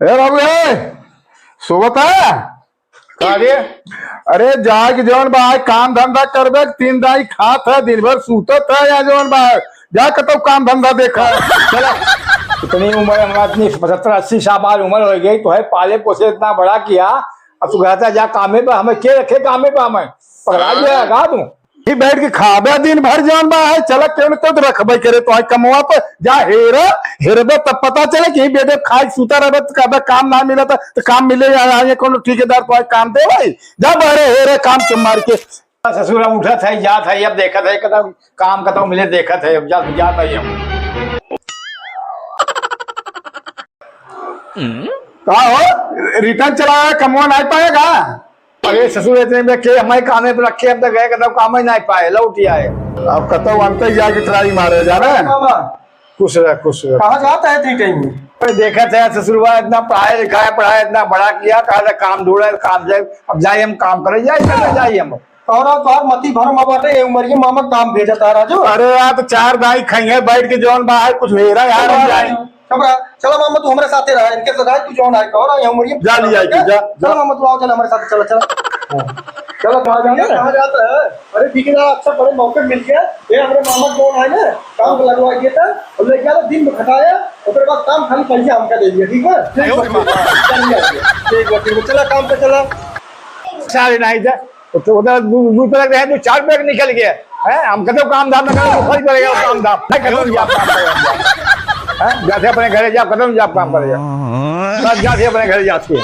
ए बाबू सोवत है। कार्य अरे जाग जौन बा काम धंधा करबे, तीन दाई खात है, दिन भर सूतत है या जौन बा जा कतो काम धंधा देखा। चला इतनी उम्र हमारी 75-80 साल उम्र हो गई तो है पाले पोसे इतना बड़ा किया। अब तू कहता जा कामे पे हमें के रखे कामे पे हमें पकड़ा जाएगा तू ही बैठ के खाबे दिन भर जौन बा है चल क्यों तो रखबे करे तो कमवा पे जा हेरबे तब पता चले कि बेटे खाए सूता रहे तो कबे काम ना मिला तो काम मिले या कोनो ठेकेदार तो काम दे भाई जा बहरे हेरे काम तुम मार के। ससुर उठा था जात है अब देखा था कदा काम कदा मिले देखा था अब जाता ही हम कहा हो रिटर्न चलाया कमवा नहीं पाएगा। अरे ससुर इतने में के हमारे कामे पे रखे अब तक गए कदा काम ही नहीं पाए लौट आए। अब कतो अंत जाके ट्राई मारे जा रहे खुश रह कहाँ जाता है इतनी टाइम में? देखा था ससुरवा इतना पढ़ाया लिखाया पढ़ाया इतना बड़ा किया कहा काम ढूंढे काम जाए अब जाए हम काम करे जाए हम तोहर मती भर में बाटे ए उमरिए मामा काम भेजा तारा जो। अरे यार तो चार दाई खाइए बैठ के जौन बाहर कुछ मेरा यार हम जाए। चलो मामा तू हमारे साथे रहा इनके साथ तू जौन आए कहो ये उमरिए जा लिया जा चलो मामा तू आओ चल हमारे साथ चलो चलो कहाँ जाता है? अरे ठीक है अच्छा बड़े मौके मिल गया ये हमारे मामा कौन है ना काम लगवा दिया था और ले गया दिन में खटाया उसके बाद काम खाली पैसा हमका दे दिया ठीक है ठीक है चला काम पे चला सारे नहीं था तो उधर दूर तक रहे तो 4 पैक निकल गया है हम कहते काम धाम ना फल करेगा काम धाम नहीं खत्म जा काम करेगा जाते अपने घरे जा खत्म जा काम करेगा जाते अपने घरे जाते